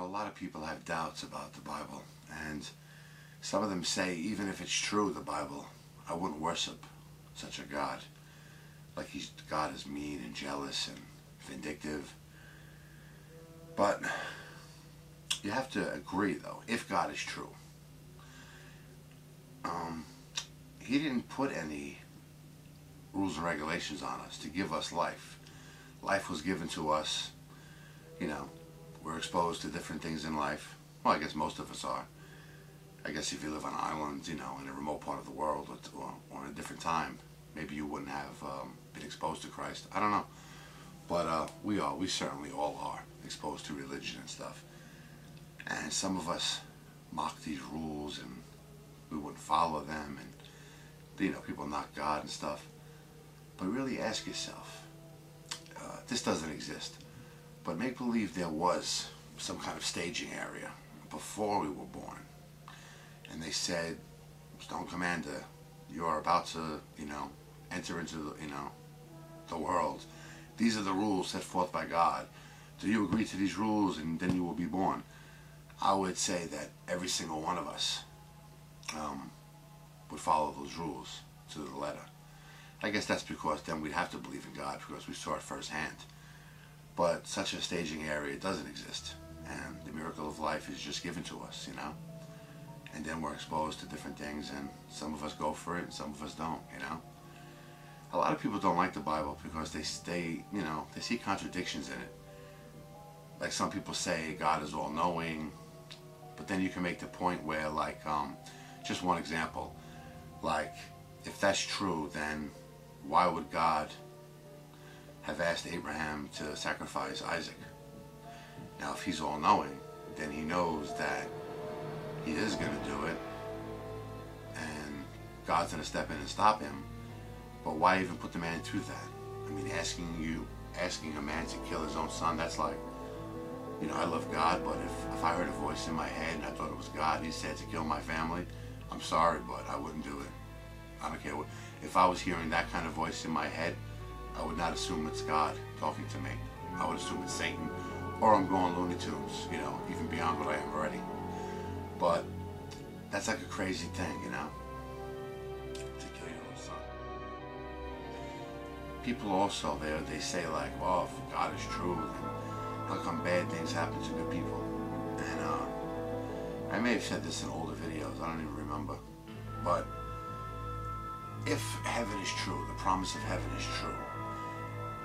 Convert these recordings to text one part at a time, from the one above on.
a lot of people have doubts about the Bible, and some of them say even if it's true, the Bible, I wouldn't worship such a God. Like God is mean and jealous and vindictive. But you have to agree, though, if God is true, He didn't put any rules and regulations on us to give us life. Life was given to us, you know, we're exposed to different things in life. Well, I guess most of us are. I guess if you live on islands, you know, in a remote part of the world or in a different time, maybe you wouldn't have been exposed to Christ. I don't know. But we certainly all are exposed to religion and stuff. And some of us mock these rules and we wouldn't follow them, and you know, people knock God and stuff. But really ask yourself, this doesn't exist, but make believe there was some kind of staging area before we were born, and they said, Stone Commander, you're about to, you know, enter into the, you know, the world. These are the rules set forth by God. Do you agree to these rules, and then you will be born? I would say that every single one of us would follow those rules to the letter. I guess that's because then we'd have to believe in God because we saw it firsthand. But such a staging area doesn't exist, and the miracle of life is just given to us, you know? And then we're exposed to different things, and some of us go for it and some of us don't, you know? A lot of people don't like the Bible because they you know, they see contradictions in it. Like some people say God is all-knowing, but then you can make the point where, like, just one example, like, if that's true, then why would God have asked Abraham to sacrifice Isaac? Now, if he's all-knowing, then he knows that he is going to do it, and God's going to step in and stop him. But why even put the man through that? I mean, asking a man to kill his own son, that's like, you know, I love God, but if I heard a voice in my head and I thought it was God, he said to kill my family, I'm sorry, but I wouldn't do it. I don't care what. If I was hearing that kind of voice in my head, I would not assume it's God talking to me. I would assume it's Satan, or I'm going Looney Tunes, you know, even beyond what I am already. But that's like a crazy thing, you know, to kill your own son. People also, they say like, well, if God is true, then how come bad things happen to good people? And I may have said this in older videos, I don't even remember. But if heaven is true, the promise of heaven is true,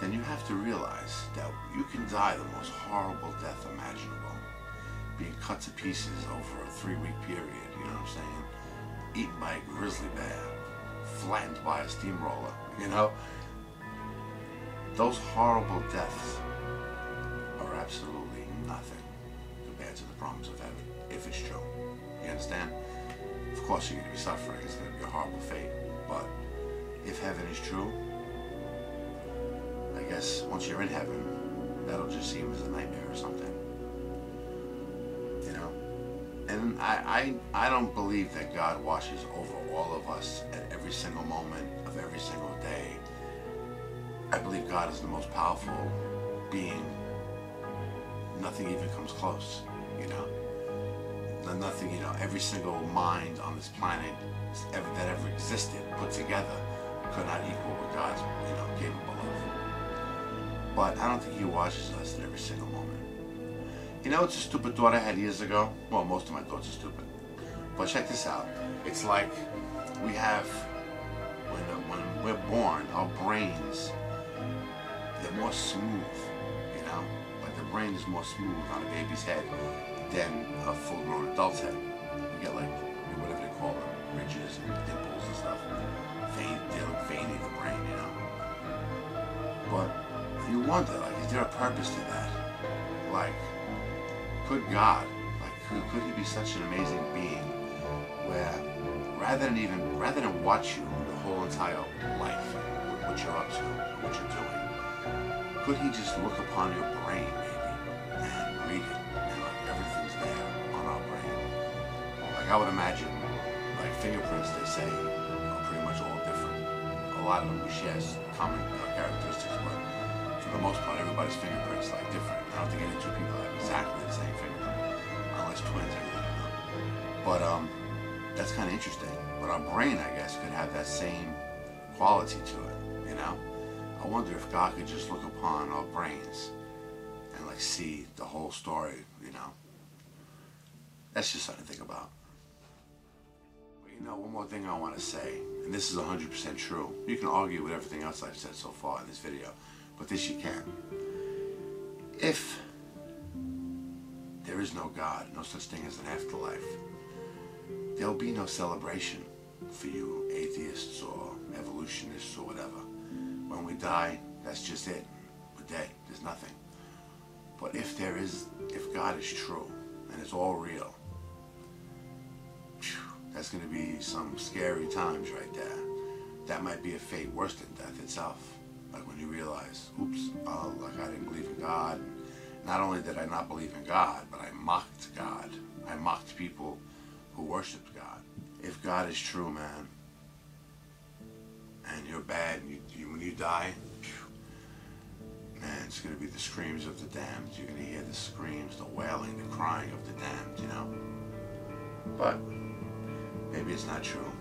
then you have to realize that you can die the most horrible death imaginable, being cut to pieces over a 3-week period, you know what I'm saying? Eaten by a grizzly bear, flattened by a steamroller, you know? Those horrible deaths are absolutely nothing compared to the promise of heaven, if it's true. You understand? Of course you're going to be suffering, it's going to be a horrible fate, but if heaven is true, I guess once you're in heaven, that'll just seem as a nightmare or something. You know? And I don't believe that God watches over all of us at every single moment of every single day. I believe God is the most powerful being. Nothing even comes close, you know? Nothing, you know, every single mind on this planet that ever existed put together could not equal what God's, you know, capable of. But I don't think He watches us at every single moment. You know, it's a stupid thought I had years ago. Well, most of my thoughts are stupid. But check this out. It's like we have, when we're born, our brains, they're more smooth, you know? Like the brain is more smooth on a baby's head than a full-grown adult's head. We get like, whatever they call them, ridges and dimples and stuff. They look veiny, the brain, you know? But you wonder, like, is there a purpose to that? Like, could God, like, could He be such an amazing being where rather than watch you your whole entire life, what you're up to, what you're doing, could He just look upon your brain maybe and read it, and like everything's there on our brain? Like I would imagine, like fingerprints, they say, are pretty much all different. A lot of them we share common characteristics, but for the most part, everybody's fingerprints like different. I don't think any two people have exactly the same fingerprint. But that's kind of interesting. But our brain, I guess, could have that same quality to it, you know? I wonder if God could just look upon our brains and like see the whole story, you know? That's just something to think about. But you know, one more thing I want to say, and this is 100% true. You can argue with everything else I've said so far in this video, but this you can. If there is no God, no such thing as an afterlife, there'll be no celebration for you atheists or evolutionists or whatever. When we die, that's just it. We're dead. There's nothing. But if God is true and it's all real, that's going to be some scary times right there. That might be a fate worse than death itself. Like when you realize, oops, oh, like I didn't believe in God. Not only did I not believe in God, but I mocked God. I mocked people who worshipped God. If God is true, man, and you're bad, and when you die, man, it's going to be the screams of the damned. You're going to hear the screams, the wailing, the crying of the damned, you know? But maybe it's not true.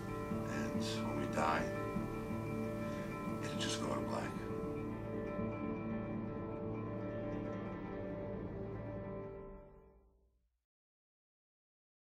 And when we die,